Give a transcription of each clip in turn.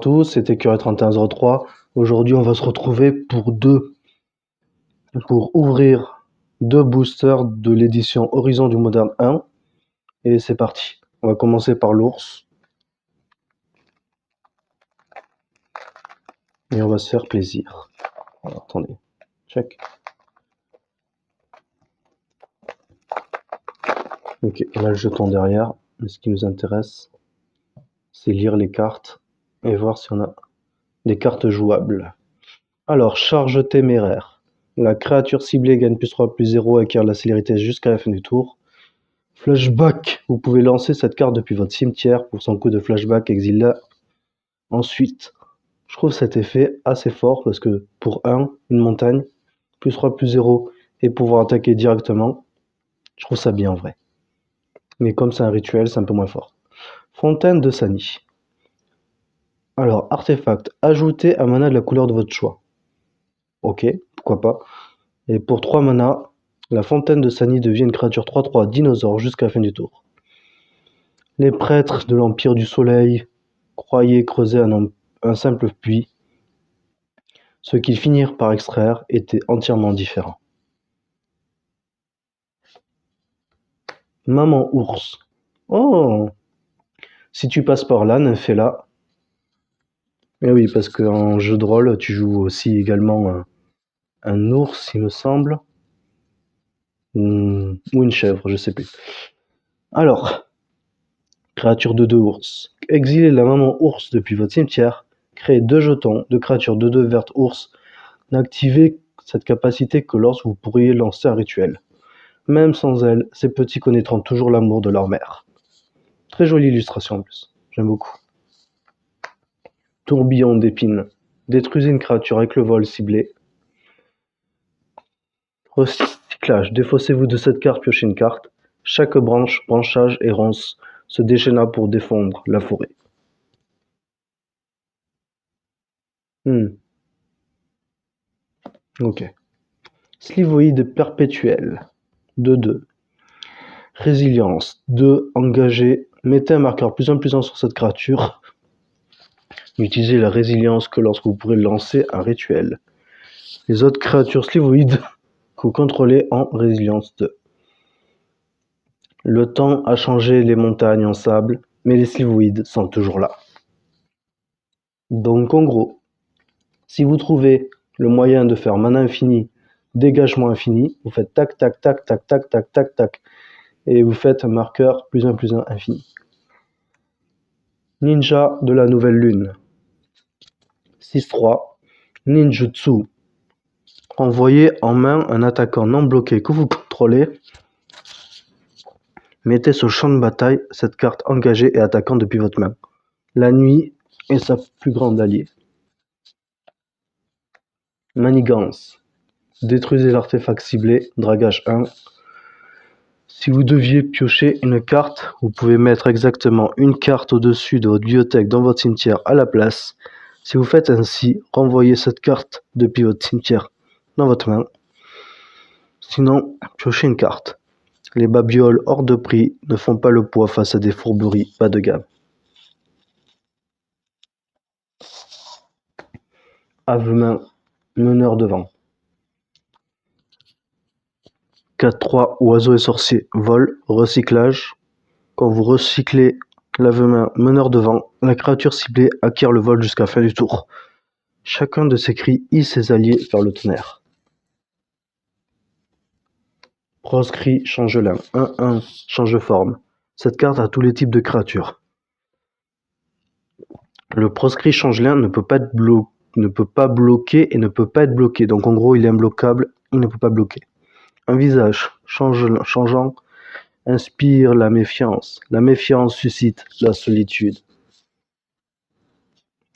à tous, c'était Curé3103. Aujourd'hui, on va se retrouver pour ouvrir 2 boosters de l'édition Horizon du Moderne 1. Et c'est parti. On va commencer par l'ours. Et on va se faire plaisir. Alors, attendez. Check. Ok, on a le jeton derrière. Mais ce qui nous intéresse, c'est lire les cartes et voir si on a des cartes jouables. Alors, charge téméraire. La créature ciblée gagne +3/+0 et acquiert la célérité jusqu'à la fin du tour. Flashback. Vous pouvez lancer cette carte depuis votre cimetière. Pour son coup de flashback, exile-la. Ensuite, je trouve cet effet assez fort parce que pour 1, une montagne, +3/+0 et pouvoir attaquer directement, je trouve ça bien en vrai. Mais comme c'est un rituel, c'est un peu moins fort. Fontaine de Sani. Alors, artefact, ajoutez un mana de la couleur de votre choix. Ok, pourquoi pas. Et pour 3 mana, la fontaine de Sani devient une créature 3/3 dinosaure jusqu'à la fin du tour. Les prêtres de l'Empire du Soleil croyaient creuser un simple puits. Ce qu'ils finirent par extraire était entièrement différent. Maman ours. Oh! Si tu passes par là, Nymphéla. Eh oui, parce qu'en jeu de rôle, tu joues aussi également un ours, il me semble. Ou une chèvre, je sais plus. Alors, créature de 2 ours. Exilez la maman ours depuis votre cimetière. Créez 2 jetons de créatures de 2 vertes ours. N'activez cette capacité que lorsque vous pourriez lancer un rituel. Même sans elle, ces petits connaîtront toujours l'amour de leur mère. Très jolie illustration en plus, j'aime beaucoup. Tourbillon d'épines. Détruisez une créature avec le vol ciblé. Recyclage. Défaussez-vous de cette carte, piochez une carte. Chaque branchage et ronce se déchaîna pour défendre la forêt. Ok. Slivoïde perpétuel. 2/2. Résilience. 2. Engagé. Mettez un marqueur +1/+1 sur cette créature. Utilisez la résilience que lorsque vous pourrez lancer un rituel. Les autres créatures slivoïdes que vous contrôlez en résilience 2. Le temps a changé les montagnes en sable, mais les slivoïdes sont toujours là. Donc en gros, si vous trouvez le moyen de faire mana infini, dégagement infini, vous faites tac tac tac tac tac tac tac tac et vous faites un marqueur +1/+1 infini. Ninja de la nouvelle lune. 6/3. Ninjutsu. Envoyez en main un attaquant non bloqué que vous contrôlez. Mettez sur le champ de bataille cette carte engagée et attaquant depuis votre main. La nuit est sa plus grande alliée. Manigance. Détruisez l'artefact ciblé, dragage 1. Si vous deviez piocher une carte, vous pouvez mettre exactement une carte au-dessus de votre bibliothèque dans votre cimetière à la place. Si vous faites ainsi, renvoyez cette carte depuis votre cimetière dans votre main. Sinon, piochez une carte. Les babioles hors de prix ne font pas le poids face à des fourberies bas de gamme. Avemain, meneur de vent. 4/3, oiseau et sorcier, vol, recyclage. Quand vous recyclez l'avemain, meneur de vent, la créature ciblée acquiert le vol jusqu'à la fin du tour. Chacun de ces cris hisse ses alliés vers le tonnerre. Proscrit changelin. 1/1, change forme. Cette carte a tous les types de créatures. Le proscrit changelin ne peut pas bloquer et ne peut pas être bloqué. Donc en gros, il est imbloquable, il ne peut pas bloquer. Un visage changeant inspire la méfiance. La méfiance suscite la solitude.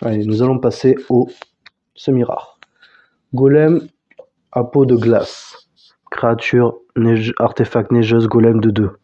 Allez, nous allons passer au semi-rare. Golem à peau de glace. Créature, artefact neigeuse, golem de 2.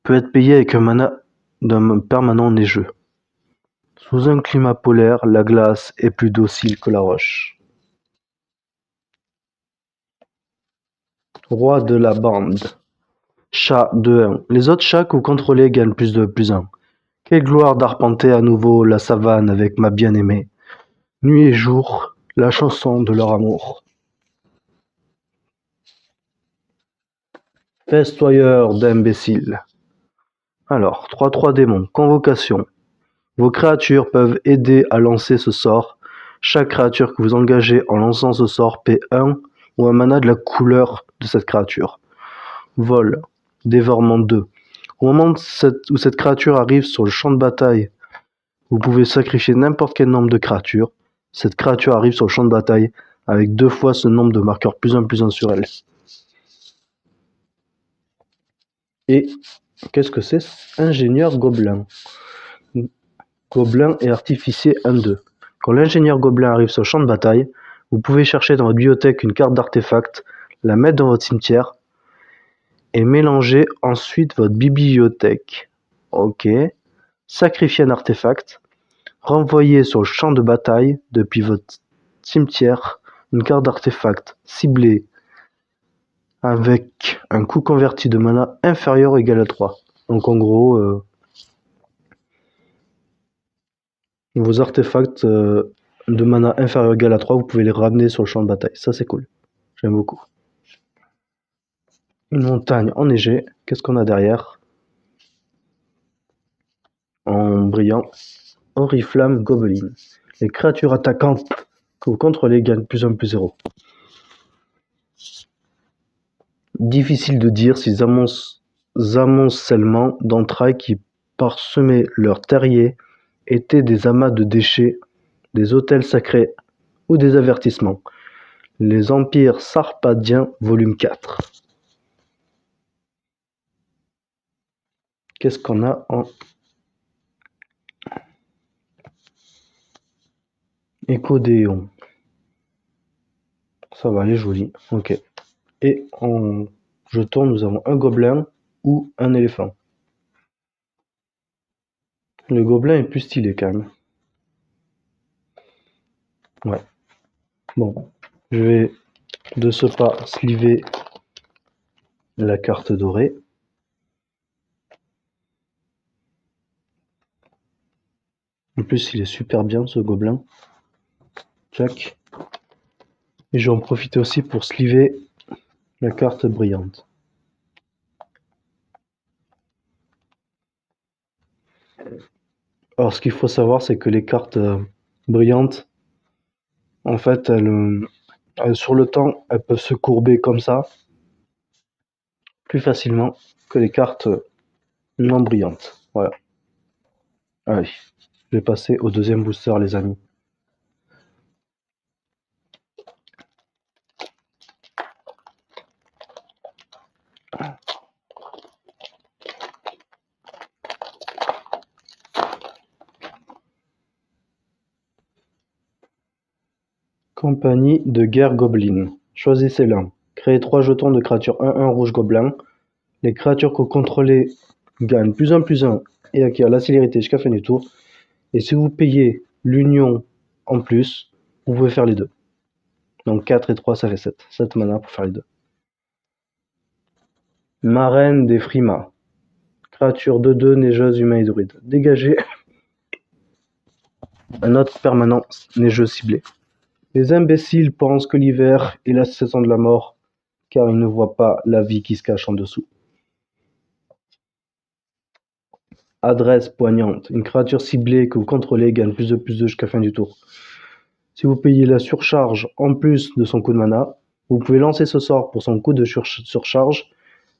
Peut être payé avec un mana d'un permanent neigeux. Sous un climat polaire, la glace est plus docile que la roche. Roi de la bande. Chat 2/1. Les autres chats que vous contrôlez gagnent +2/+1. Quelle gloire d'arpenter à nouveau la savane avec ma bien-aimée. Nuit et jour, la chanson de leur amour. Festoyeur d'imbéciles. Alors, 3-3 démons, convocation. Vos créatures peuvent aider à lancer ce sort. Chaque créature que vous engagez en lançant ce sort paie 1 ou un mana de la couleur de cette créature. Vol, dévorement 2. Au moment où cette créature arrive sur le champ de bataille, vous pouvez sacrifier n'importe quel nombre de créatures. Cette créature arrive sur le champ de bataille avec 2 fois ce nombre de marqueurs +1/+1 sur elle. Et qu'est-ce que c'est? Ingénieur gobelin. Gobelin et artificier 1-2. Quand l'ingénieur gobelin arrive sur le champ de bataille, vous pouvez chercher dans votre bibliothèque une carte d'artefact, la mettre dans votre cimetière et mélanger ensuite votre bibliothèque. Ok. Sacrifier un artefact. Renvoyer sur le champ de bataille depuis votre cimetière une carte d'artefact ciblée avec un coût converti de mana inférieur ou égal à 3. Donc en gros, vos artefacts de mana inférieur ou égal à 3, vous pouvez les ramener sur le champ de bataille. Ça c'est cool. J'aime beaucoup. Une montagne enneigée. Qu'est-ce qu'on a derrière? En brillant. Oriflamme Goblin. Les créatures attaquantes que vous contrôlez gagnent +1/+0. Difficile de dire si les amoncellements d'entrailles qui parsemaient leurs terriers étaient des amas de déchets, des autels sacrés ou des avertissements. Les empires sarpadiens, volume 4. Qu'est-ce qu'on a en Échodéon? Ça va, elle est jolie. Ok. Et en jeton, nous avons un gobelin ou un éléphant. Le gobelin est plus stylé quand même. Ouais. Bon, je vais de ce pas sliver la carte dorée. En plus, il est super bien ce gobelin. Jack. Et je vais en profiter aussi pour sliver la carte brillante. Alors, ce qu'il faut savoir, c'est que les cartes brillantes, en fait, sur le temps, elles peuvent se courber comme ça, plus facilement que les cartes non brillantes. Voilà. Allez, je vais passer au deuxième booster, les amis. Compagnie de guerre Goblin. Choisissez l'un. Créez 3 jetons de créatures 1-1 rouge gobelin. Les créatures que vous contrôlez gagnent +1/+1 et acquièrent la célérité jusqu'à la fin du tour. Et si vous payez l'union en plus, vous pouvez faire les deux. Donc 4 et 3, ça fait 7. 7 mana pour faire les deux. Marraine des frimas. Créature 2-2, neigeuse, humain et druide. Dégagez un autre permanent neigeux ciblé. Les imbéciles pensent que l'hiver est la saison de la mort, car ils ne voient pas la vie qui se cache en dessous. Adresse poignante. Une créature ciblée que vous contrôlez gagne +2/+2 jusqu'à la fin du tour. Si vous payez la surcharge en plus de son coût de mana, vous pouvez lancer ce sort pour son coût de surcharge.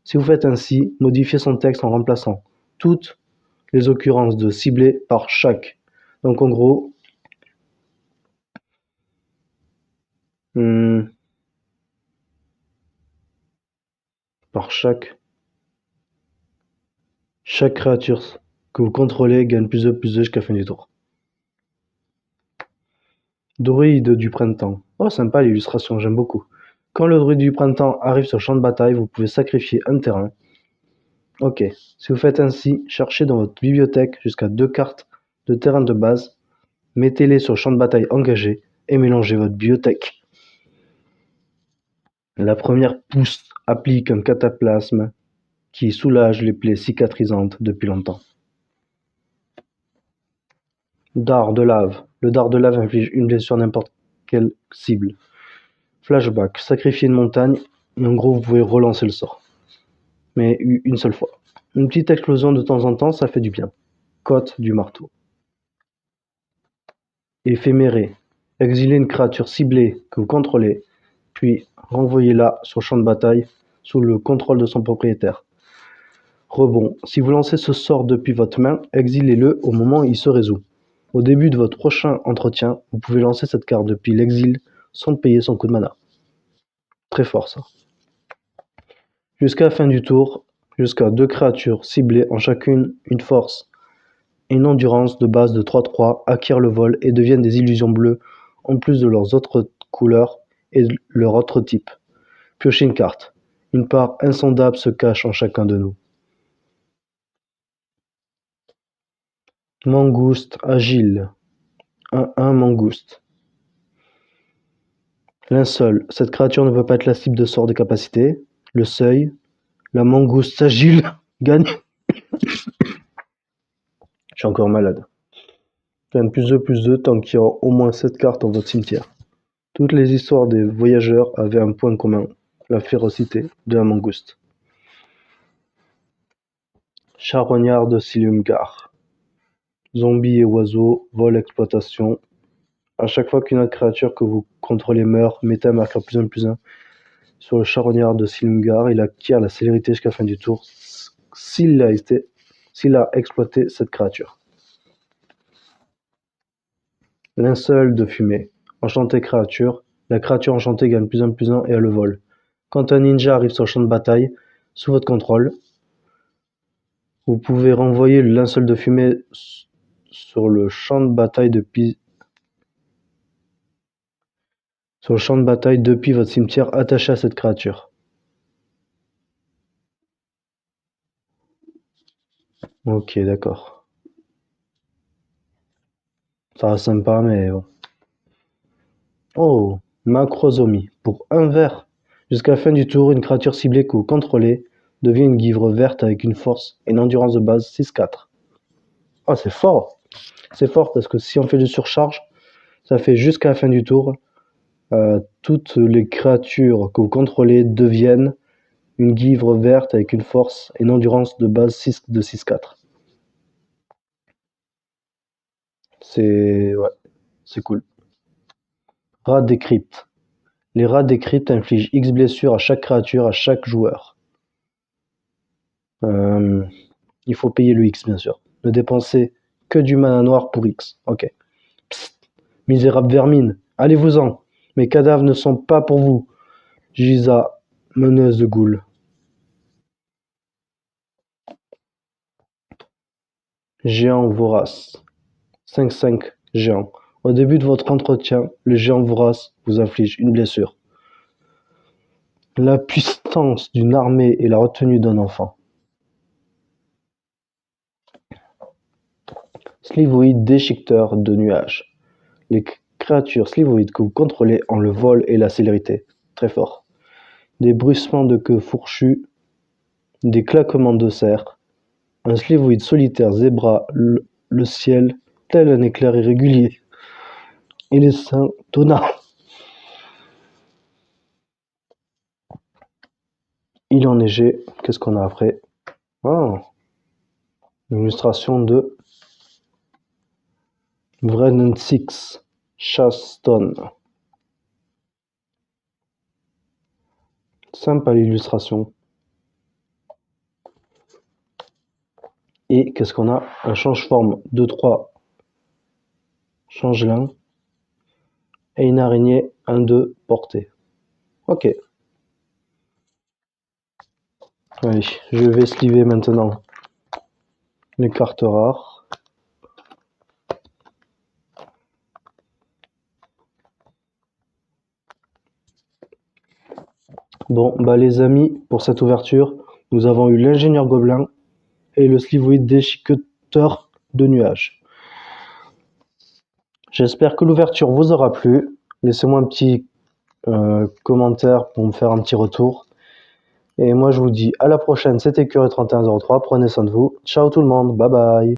Si vous faites ainsi, modifiez son texte en remplaçant toutes les occurrences de ciblé par chaque. Donc en gros, par chaque créature que vous contrôlez gagne +2/+2 jusqu'à la fin du tour. Druide du printemps. Oh sympa l'illustration, j'aime beaucoup. Quand le druide du printemps arrive sur le champ de bataille, vous pouvez sacrifier un terrain. Ok, si vous faites ainsi, cherchez dans votre bibliothèque jusqu'à 2 cartes de terrain de base, mettez-les sur le champ de bataille engagé et mélangez votre bibliothèque. La première pousse applique un cataplasme qui soulage les plaies cicatrisantes depuis longtemps. Dard de lave. Le dard de lave inflige une blessure à n'importe quelle cible. Flashback. Sacrifier une montagne et en gros vous pouvez relancer le sort. Mais une seule fois. Une petite explosion de temps en temps, ça fait du bien. Côte du marteau. Éphéméré. Exilez une créature ciblée que vous contrôlez, puis renvoyez-la sur le champ de bataille sous le contrôle de son propriétaire. Rebond. Si vous lancez ce sort depuis votre main, exilez-le au moment où il se résout. Au début de votre prochain entretien, vous pouvez lancer cette carte depuis l'exil sans payer son coup de mana. Très fort ça. Jusqu'à la fin du tour, jusqu'à 2 créatures ciblées en chacune une force et une endurance de base de 3/3 acquièrent le vol et deviennent des illusions bleues en plus de leurs autres couleurs et de leur autre type. Piochez une carte. Une part insondable se cache en chacun de nous. Mangouste agile. 1/1 mangouste. Linceul. Cette créature ne peut pas être la cible de sorts de capacité. Le seuil. La mangouste agile gagne. Je suis encore malade. Gagne +2/+2 tant qu'il y a au moins 7 cartes dans votre cimetière. Toutes les histoires des voyageurs avaient un point commun, la férocité de la mangouste. Charognard de Silumgar. Zombies et oiseaux, vol, exploitation. À chaque fois qu'une autre créature que vous contrôlez meurt, mettez un marqueur +1/+1 sur le charognard de Silumgar. Il acquiert la célérité jusqu'à la fin du tour s'il a exploité cette créature. Linceul de fumée. Enchanté créature. La créature enchantée gagne +1/+1 et a le vol. Quand un ninja arrive sur le champ de bataille, sous votre contrôle, vous pouvez renvoyer le linceul de fumée sur le champ de bataille depuis votre cimetière attaché à cette créature. Ok, d'accord. Ça reste sympa, mais bon. Oh, Macrozomie. Pour 1 vert. Jusqu'à la fin du tour, une créature ciblée que vous contrôlez devient une guivre verte avec une force et une endurance de base 6/4. Oh, c'est fort. C'est fort parce que si on fait de surcharge, ça fait jusqu'à la fin du tour, toutes les créatures que vous contrôlez deviennent une guivre verte avec une force et une endurance de base 6/4. Ouais, c'est cool. Rat des cryptes. Les rats des cryptes infligent X blessures à chaque créature, à chaque joueur. Il faut payer le X, bien sûr. Ne dépensez que du mana noir pour X. Ok. Psst, misérable vermine, allez-vous-en. Mes cadavres ne sont pas pour vous. Giza, meneuse de goules. Géant vorace. 5/5 géant. Au début de votre entretien, le géant vorace vous inflige une blessure. La puissance d'une armée et la retenue d'un enfant. Slivoïde déchiqueteur de nuages. Les créatures slivoïdes que vous contrôlez ont le vol et la célérité. Très fort. Des bruissements de queue fourchus, des claquements de serre. Un slivoïde solitaire zébra le ciel tel un éclair irrégulier. Et les seins tonna. Il enneigeait. Qu'est-ce qu'on a après? Oh, une illustration de Vredensix Chaston. Sympa l'illustration. Et qu'est-ce qu'on a? Un change-forme 2/3 changelin et une araignée 1/2 portée. Ok. Allez, je vais sliver maintenant les cartes rares. Bon, bah les amis, pour cette ouverture, nous avons eu l'ingénieur gobelin et le slivoïde déchiqueteur de nuages. J'espère que l'ouverture vous aura plu. Laissez-moi un petit commentaire pour me faire un petit retour. Et moi je vous dis à la prochaine, c'était Curé3103, prenez soin de vous. Ciao tout le monde, bye bye.